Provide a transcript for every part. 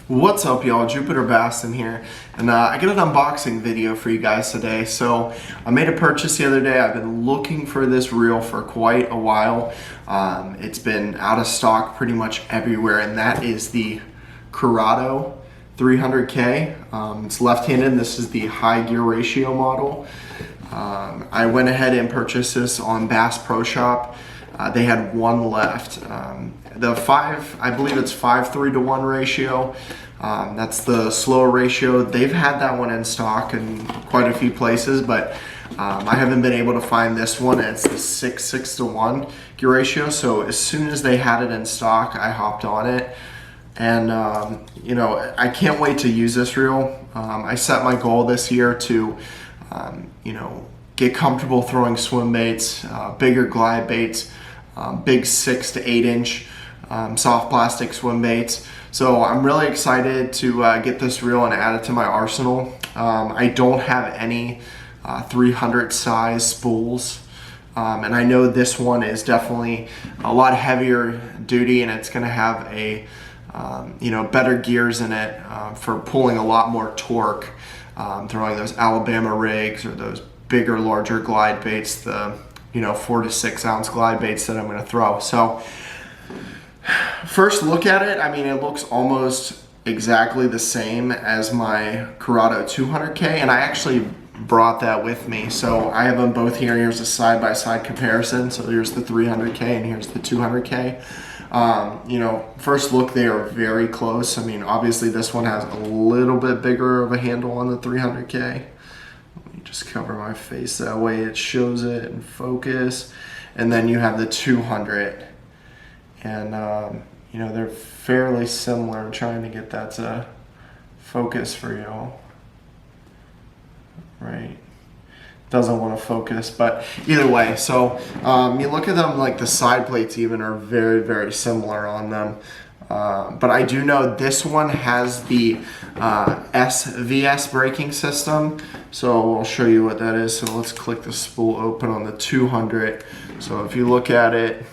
What's up, y'all? Jupiter Bassin here, and I got an unboxing video for you guys today. So I made a purchase the other day. I've been looking for this reel for quite a while. It's been out of stock pretty much everywhere, and that is the Curado 300K. It's left-handed. This is the high gear ratio model. I went ahead and purchased this on Bass Pro Shop. They had one left. I believe it's 5:3 to 1 ratio. That's the slower ratio. They've had that one in stock in quite a few places, but I haven't been able to find this one. It's the 6:6 to 1 gear ratio. So as soon as they had it in stock, I hopped on it. And you know, I can't wait to use this reel. I set my goal this year to you know, get comfortable throwing swim baits, bigger glide baits, big 6 to 8 inch soft plastic swim baits. So I'm really excited to get this reel and add it to my arsenal. I don't have any 300 size spools, and I know this one is definitely a lot heavier duty, and it's going to have a you know, better gears in it for pulling a lot more torque, throwing those Alabama rigs or those bigger, larger glide baits, the 4 to 6 ounce glide baits that I'm going to throw. So first look at it, I mean, it looks almost exactly the same as my Curado 200K, and I actually brought that with me. So I have them both here. Here's a side-by-side comparison. So here's the 300K and here's the 200K. You know, first look, they are very close. I mean, obviously this one has a little bit bigger of a handle on the 300K. Let me just cover my face, that way it shows it in focus. And then you have the 200. And you know, they're fairly similar. I'm trying to get that to focus for y'all. Right, doesn't want to focus, but either way. So you look at them, like the side plates even are very, very similar on them. But I do know this one has the SVS braking system. So I'll show you what that is. So let's click the spool open on the 200. So if you look at it,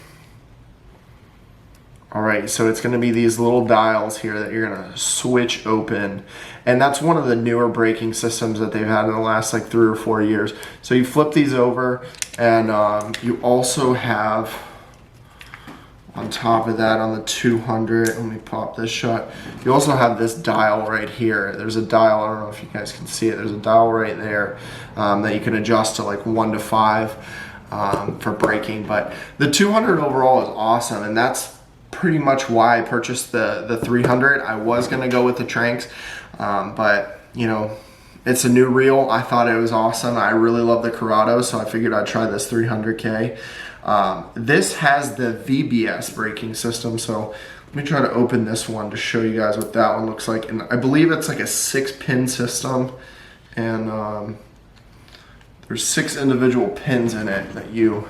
all right, so it's gonna be these little dials here that you're gonna switch open. And that's one of the newer braking systems that they've had in the last like 3 or 4 years. So you flip these over, and you also have, on top of that, on the 200, let me pop this shut. You also have this dial right here. There's a dial, I don't know if you guys can see it. There's a dial right there that you can adjust to like 1 to 5 for braking. But the 200 overall is awesome, and that's pretty much why I purchased the 300. I was gonna go with the Tranks, but you know, it's a new reel. I thought it was awesome. I really love the Curado, so I figured I'd try this 300K. This has the VBS braking system, so let me try to open this one to show you guys what that one looks like. And I believe it's like a 6-pin system, and there's 6 individual pins in it that you,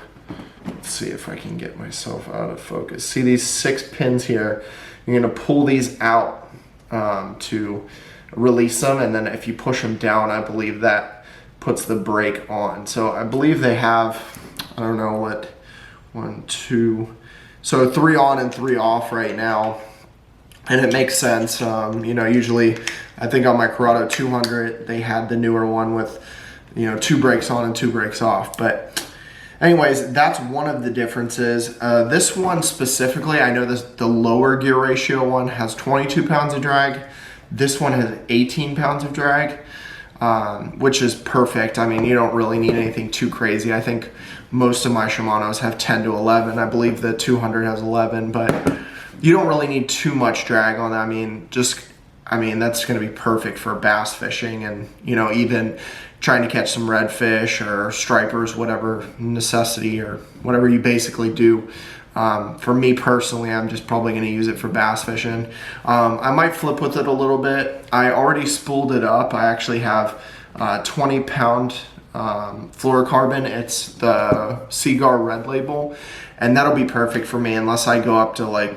let's see if I can get myself out of focus. See these 6 pins here? You're gonna pull these out to release them, and then if you push them down, I believe that puts the brake on. So I believe they have, I don't know what, 1, 2, so 3 on and 3 off right now. And it makes sense. You know, usually I think on my Curado 200, they had the newer one with, you know, 2 brakes on and 2 brakes off. But anyways, that's one of the differences. This one specifically, I know the lower gear ratio one has 22 pounds of drag. This one has 18 pounds of drag, which is perfect. I mean, you don't really need anything too crazy. I think most of my Shimanos have 10 to 11. I believe the 200 has 11, but you don't really need too much drag on that. I mean, that's going to be perfect for bass fishing, and you know, even trying to catch some redfish or stripers, whatever necessity or whatever you basically do. For me personally, I'm just probably going to use it for bass fishing. I might flip with it a little bit. I already spooled it up. I actually have 20-pound fluorocarbon. It's the Seaguar Red label, and that'll be perfect for me unless I go up to like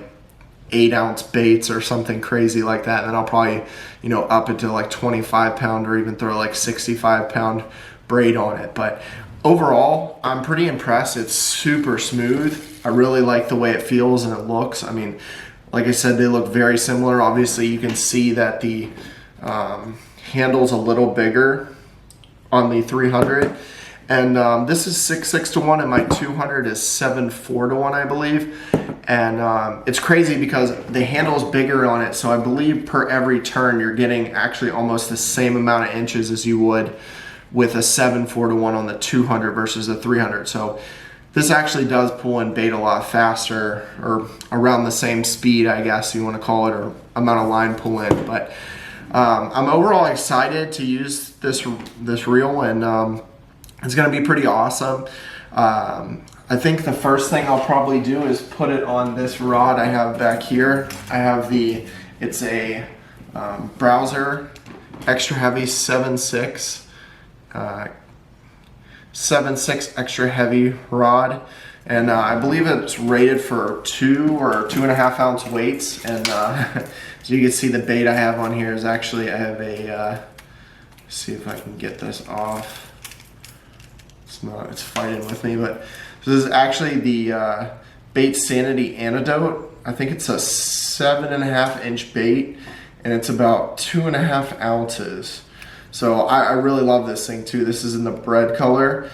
8-ounce baits or something crazy like that. And then I'll probably, you know, up it to like 25-pound or even throw like 65-pound braid on it. But overall, I'm pretty impressed. It's super smooth. I really like the way it feels and it looks. I mean, Like I said, they look very similar. Obviously, you can see that the handle's a little bigger on the 300. And this is 6.6 to 1, and my 200 is 7.4 to 1, I believe. And it's crazy because the handle's bigger on it, so I believe per every turn you're getting actually almost the same amount of inches as you would with a 7.4 to 1 on the 200 versus the 300. So this actually does pull in bait a lot faster, or around the same speed, I guess you want to call it, or amount of line pull in. But I'm overall excited to use this reel, and it's going to be pretty awesome. I think the first thing I'll probably do is put it on this rod I have back here. I have it's a Browser extra heavy 7.6 extra heavy rod, and I believe it's rated for 2 or 2.5 ounce weights. And so you can see the bait I have on here is actually, I have a see if I can get this off. It's fighting with me, but this is actually the Baitsanity Antidote. I think it's a 7.5 inch bait, and it's about 2.5 ounces. So I really love this thing too. This is in the bread color.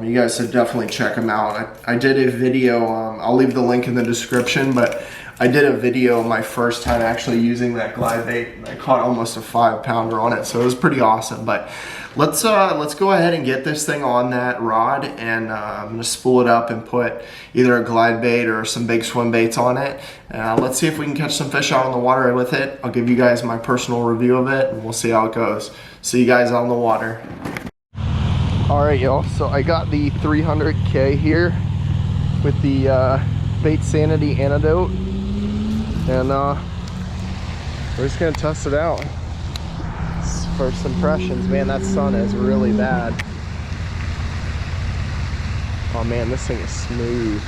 You guys should definitely check them out. I did a video, I'll leave the link in the description, but I did a video my first time actually using that glide bait, and I caught almost a 5-pounder on it, so it was pretty awesome. But let's go ahead and get this thing on that rod, and I'm gonna spool it up and put either a glide bait or some big swim baits on it. Let's see if we can catch some fish out on the water with it. I'll give you guys my personal review of it, and we'll see how it goes. See you guys out on the water. All right, y'all, so I got the 300K here with the Baitsanity Antidote, and we're just gonna test it out. First impressions, man, that sun is really bad. Oh man, this thing is smooth.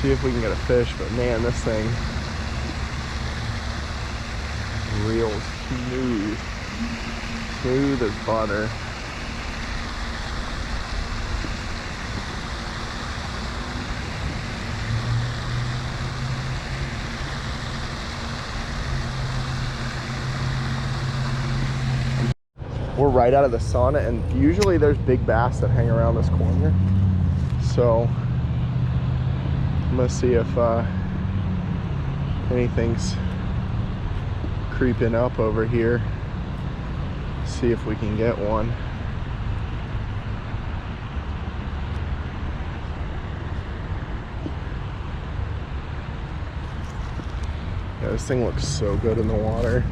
See if we can get a fish, but man, this thing real smooth. Smooth as butter. We're right out of the sun, and usually there's big bass that hang around this corner. So I'm gonna see if anything's creeping up over here. See if we can get one. Yeah, this thing looks so good in the water.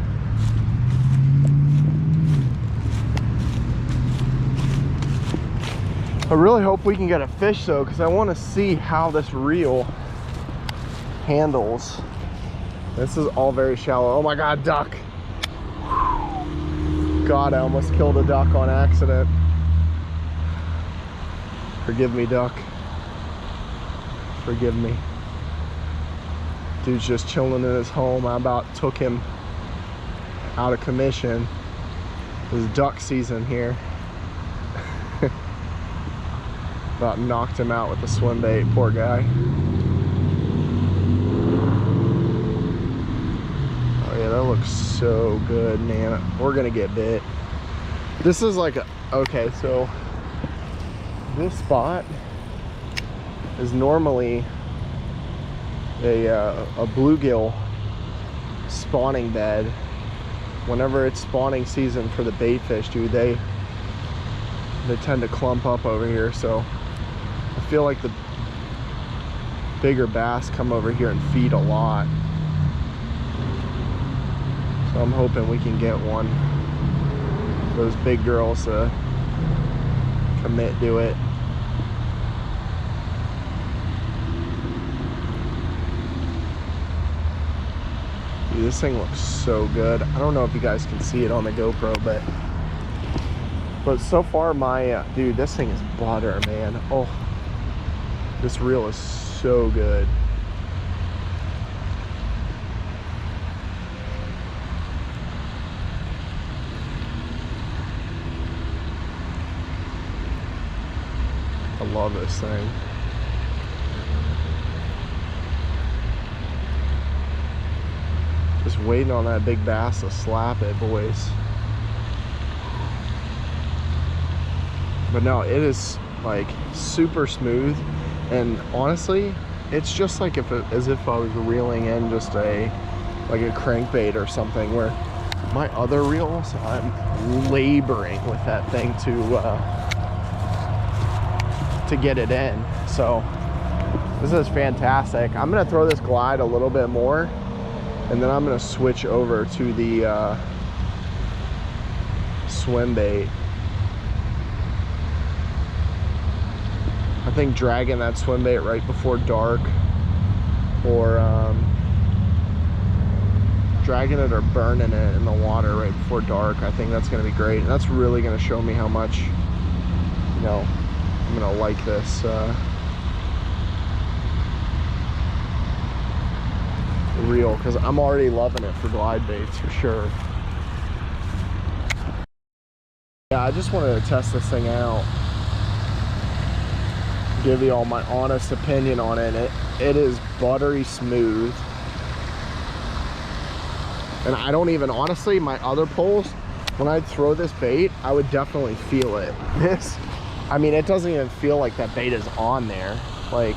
I really hope we can get a fish though, because I want to see how this reel handles. This is all very shallow. Oh my god, duck. God, I almost killed a duck on accident. Forgive me, duck. Forgive me. Dude's just chilling in his home. I about took him out of commission. It was duck season here. About knocked him out with the swim bait, poor guy. Oh yeah, that looks so good, man. We're gonna get bit. This is like okay, so this spot is normally a bluegill spawning bed. Whenever it's spawning season for the bait fish, dude, they tend to clump up over here. So I feel like the bigger bass come over here and feed a lot. So I'm hoping we can get one. Those big girls commit to it. Dude, this thing looks so good. I don't know if you guys can see it on the GoPro, but so far my dude, this thing is butter, man. Oh, this reel is so good. I love this thing. Just waiting on that big bass to slap it, boys. But no, it is like super smooth, and honestly, it's just like as if I was reeling in just like a crankbait or something, where my other reels, I'm laboring with that thing to get it in. So this is fantastic. I'm gonna throw this glide a little bit more, and then I'm gonna switch over to the swim bait. I think dragging that swim bait right before dark, or dragging it or burning it in the water right before dark, I think that's going to be great. And that's really going to show me how much, you know, I'm going to like this reel, because I'm already loving it for glide baits for sure. Yeah, I just wanted to test this thing out, give you all my honest opinion on it. It is buttery smooth, and I don't even, honestly, my other poles, when I throw this bait, I would definitely feel it. This, I mean, it doesn't even feel like that bait is on there. Like,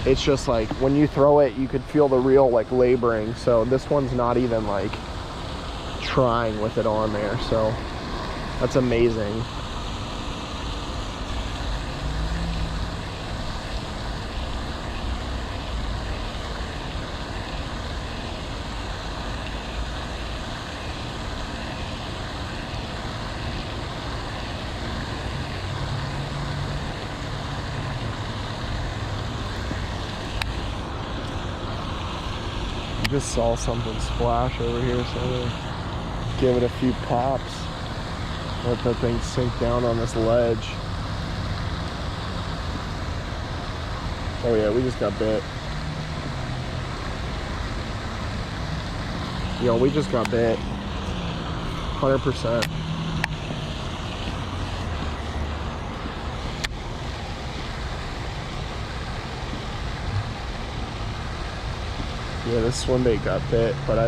it's just like when you throw it, you could feel the reel like laboring. So this one's not even like trying with it on there, so that's amazing. Just saw something splash over here, so I'm gonna give it a few pops, let that thing sink down on this ledge. Oh yeah, we just got bit. Yo, we just got bit 100%. Yeah, this swim bait got bit, but I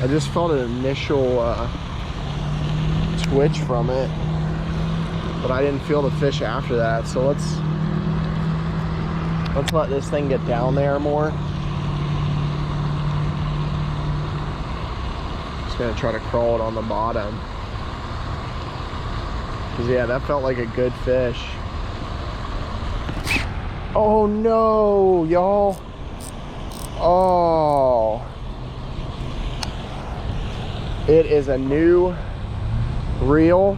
just felt an initial twitch from it, but I didn't feel the fish after that. So let's let this thing get down there more. Just gonna try to crawl it on the bottom, because yeah, that felt like a good fish. Oh no, y'all. Oh, it is a new reel,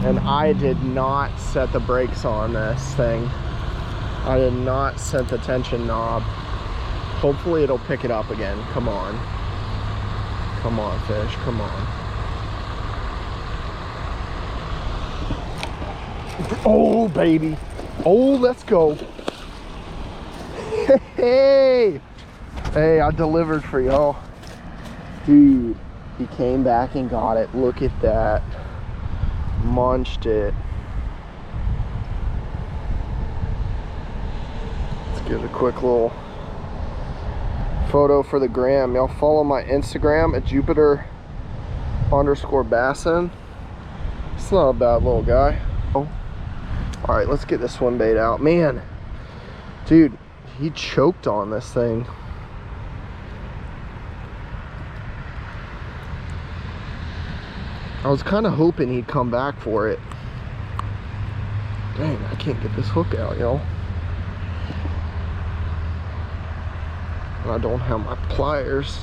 and I did not set the brakes on this thing. I did not set the tension knob. Hopefully it'll pick it up again. Come on. Come on, fish, come on. Oh, baby. Oh, let's go. Hey, I delivered for y'all. Dude, he came back and got it. Look at that. Munched it. Let's give it a quick little photo for the gram. Y'all follow my Instagram at Jupiter_Bassin. It's not a bad little guy. Oh, all right, let's get this swim bait out. Man, dude, he choked on this thing. I was kind of hoping he'd come back for it. Dang, I can't get this hook out, y'all. I don't have my pliers.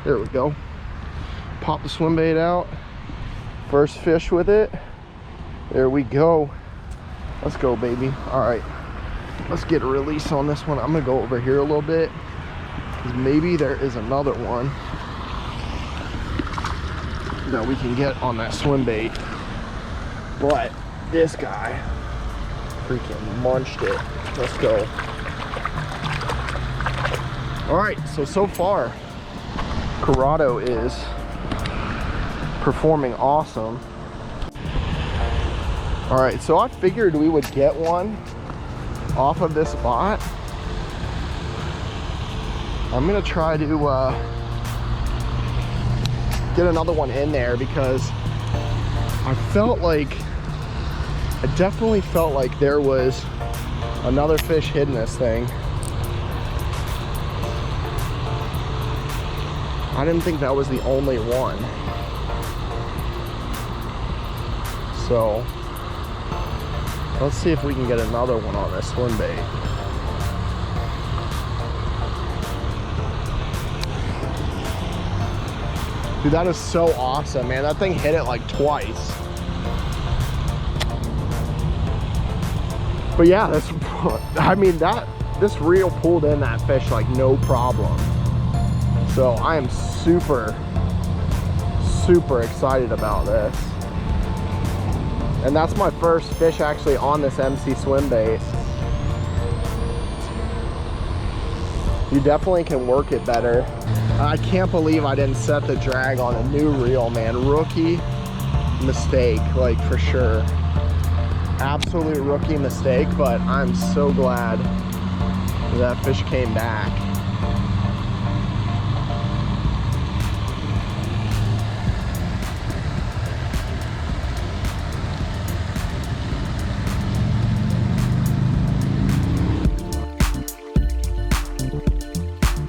There we go. Pop the swim bait out. First fish with it. There we go. Let's go, baby. All right, let's get a release on this one. I'm gonna go over here a little bit, because maybe there is another one that we can get on that swim bait. But this guy freaking munched it. Let's go. All right, so far Curado is performing awesome. All right, so I figured we would get one off of this spot. I'm gonna try to get another one in there because I definitely felt like there was another fish hidden this thing. I didn't think that was the only one. So let's see if we can get another one on this swim bait. Dude, that is so awesome, man. That thing hit it like twice. But yeah, this reel pulled in that fish like no problem. So I am super, super excited about this. And that's my first fish actually on this MC swim bait. You definitely can work it better. I can't believe I didn't set the drag on a new reel, man. Rookie mistake, like for sure. Absolute rookie mistake, but I'm so glad that fish came back.